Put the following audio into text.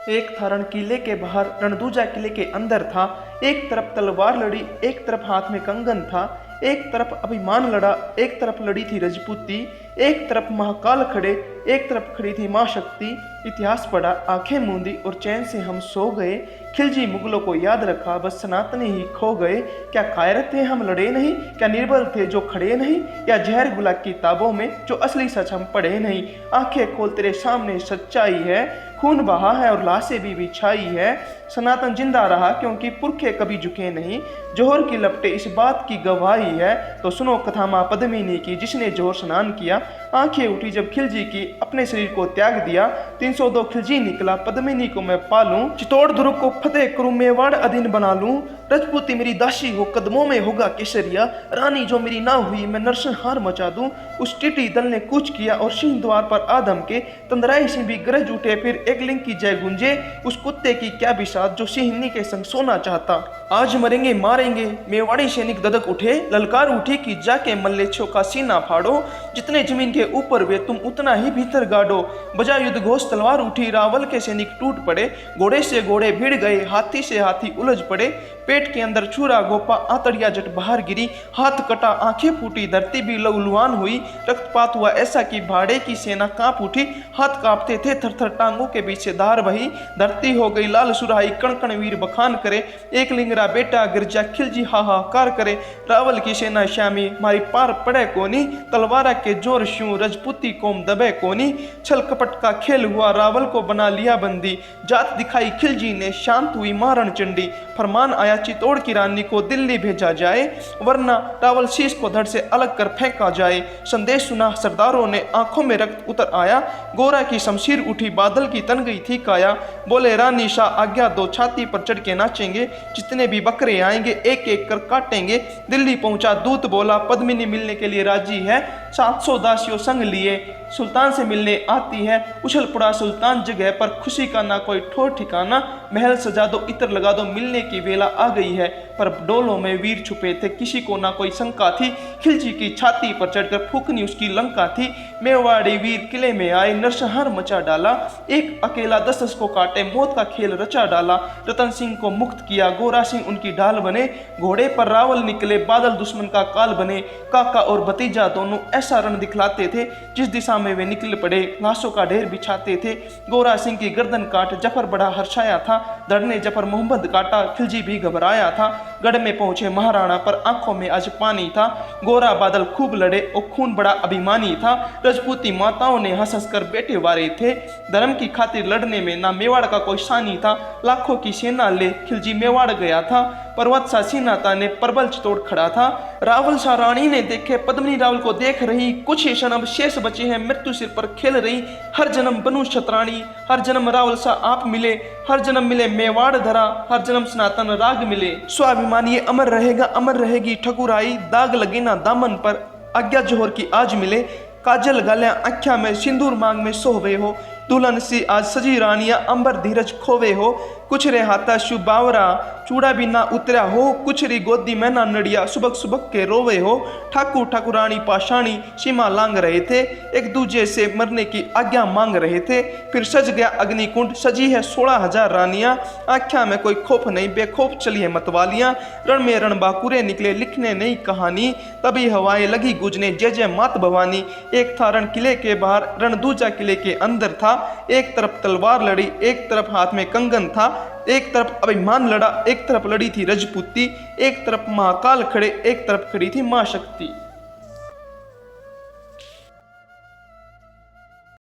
एक था रण किले के बाहर, रणदूजा किले के अंदर था। एक तरफ तलवार लड़ी, एक तरफ हाथ में कंगन था। एक तरफ अभिमान लड़ा, एक तरफ लड़ी थी रजपूती। एक तरफ महाकाल खड़े, एक तरफ खड़ी थी माँ शक्ति। इतिहास पढ़ा, आंखें मूंदी और चैन से हम सो गए। खिलजी मुगलों को याद रखा, बस सनातनी ही खो गए। क्या कायर थे हम लड़े नहीं, क्या निर्बल थे जो खड़े नहीं, या जहर घुला किताबों में जो असली सच हम पढ़े नहीं। आंखें खोल तेरे सामने सच्चाई है, खून बहा है और लाशें भी बिछाई है। सनातन जिंदा रहा क्योंकि पुरखे कभी झुके नहीं। जोहर की लपटें इस बात की गवाही है, तो सुनो कथा माँ पद्मिनी की जिसने जोहर स्नान किया। आंखें उठी जब खिलजी की, अपने शरीर को त्याग दिया। 302 खिलजी निकला, पद्मिनी को मैं पालूं। चित्तौड़ दुर्ग को फतेह करूं, मेवाड़ अधीन बना लूं। रजपूती मेरी दासी हो, कदमों में होगा केसरिया। रानी जो मेरी ना हुई, मैं नरसंहार मचा दूं। उस टिटी दल ने कूच किया और सिंह द्वार पर आदम के। तंदराई सिंह भी गरज उठे, फिर एक लिंग की जय गुंजे। उस कुत्ते की क्या बिसात जो सिंहनी के संग सोना चाहता। आज मरेंगे मारेंगे, मेवाड़ी सैनिक ददक उठे। ललकार उठी कि जाके मल्लेच्छों का सीना फाड़ो। जितने जमीन के ऊपर वे तुम उतना ही भीतर गाड़ो। बजा युद्ध घोष तलवार उठी, रावल के सैनिक टूट पड़े। घोड़े से घोड़े भिड़ गए, हाथी से हाथी उलझ पड़े। पेट के अंदर छुरा गोपा, आंतड़िया जट बाहर गिरी। हाथ कटा, आंखें फूटी, धरती भी लहूलुहान हुई। रक्तपात हुआ ऐसा कि भाड़े की सेना कांप उठी। हाथ कांपते थे थर-थर, टांगों के बीच से धार बही। धरती हो गई लाल सुराही, कण कण वीर बखान करे। एक लिंगरा बेटा गिरजा, खिलजी हाहाकार करे। रावल की सेना श्यामी, मारी पार पड़े कोनी। तलवारा के जोर श्यूं, रजपूती कोम दबे कोनी। छल कपट का खेल हुआ, रावल को बना लिया बंदी। जात दिखाई खिलजी ने, शांत हुई मारण चंडी। फरमान आया चित्तौड़ की रानी को दिल्ली भेजा जाए, वरना रावल शीश को धड़ से अलग कर फेंका जाए। संदेश सुना सरदारों ने, आंखों में रक्त उतर आया। गोरा की शमशीर उठी, बादल की तन गई थी काया। बोले रानी शाह आज्ञा दो, छाती पर चढ़ के नाचेंगे। जितने भी बकरे आएंगे एक एक कर काटेंगे। दिल्ली पहुंचा दूत बोला, पद्मिनी मिलने के लिए राजी है। 700 दासियों संग लिए सुल्तान से मिलने आती है। उछल पड़ा सुल्तान जगह पर, खुशी का ना कोई ठोर ठिकाना। महल सजा दो, इत्र लगा दो, मिलने की वेला आ गई है। पर डोलों में वीर छुपे थे, किसी को ना कोई शंका थी। खिलजी की छाती पर चढ़कर फूकनी उसकी लंका थी। मेवाड़ी वीर किले में आए, नरसंहार मचा डाला। एक अकेला 10 को काटे, मौत का खेल रचा डाला। रतन सिंह को मुक्त किया, गोरा सिंह उनकी ढाल बने। घोड़े पर रावल निकले, बादल दुश्मन का काल बने। काका और भतीजा दोनों ऐसा रण दिखलाते थे, जिस दिशा में वे निकल पड़े लाशों का ढेर बिछाते थे। गोरा सिंह की गर्दन काट जफर बड़ा हर्षाया था। धड़ ने जफर मोहम्मद काटा, खिलजी भी घबराया था। गढ़ में पहुंचे महाराणा, पर आंखों में आज पानी था। गोरा बादल खूब लड़े और खून बड़ा अभिमानी था। रजपूती माताओं ने हंस हंस कर बेटे वारे थे। धर्म की खातिर लड़ने में ना मेवाड़ का कोई सानी था। लाखों की सेना ले खिलजी मेवाड़ गया था। पर्वत सा सीनाता ने प्रबल चित्तौड़ खड़ा था। रावल सा रानी ने देखे, पद्मिनी रावल को देख रही। कुछ ही क्षण अब शेष बचे हैं, मृत्यु सिर पर खेल रही। हर जन्म बनूं छतरानी, हर जन्म रावल सा आप मिले। हर जन्म मिले मेवाड़ धरा, हर जन्म सनातन राग मिले। स्वाभिमान ये अमर रहेगा, अमर रहेगी ठकुराई। दाग लगे ना दामन पर, आज्ञा जोहर की आज मिले। काजल गालियां आख्या में, सिंदूर मांग में सोवे हो। दुल्हन सी आज सजी रानिया, अंबर धीरज खोवे हो। कुछ रे हाथा शुबावरा, चूड़ा भी ना उतरा हो। कुछ री गोदी में ना नड़िया, सुबक सुबक के रोवे हो। ठाकुर ठाकुरानी पाषाणी सीमा लांग रहे थे, एक दूजे से मरने की आज्ञा मांग रहे थे। फिर सज गया अग्निकुंड, सजी है 16,000 रानियां। आख्या में कोई खौफ नहीं, बेखौफ चली है मतवालियां। रण में रणबांकुरे निकले, लिखने नई कहानी। तभी हवाएं लगी गूंजने, जय जय मात भवानी। एक था रण किले के बाहर, रणदूजा किले के अंदर था। एक तरफ तलवार लड़ी, एक तरफ हाथ में कंगन था। एक तरफ अभिमान लड़ा, एक तरफ लड़ी थी रजपूती। एक तरफ महाकाल खड़े, एक तरफ खड़ी थी माँ शक्ति।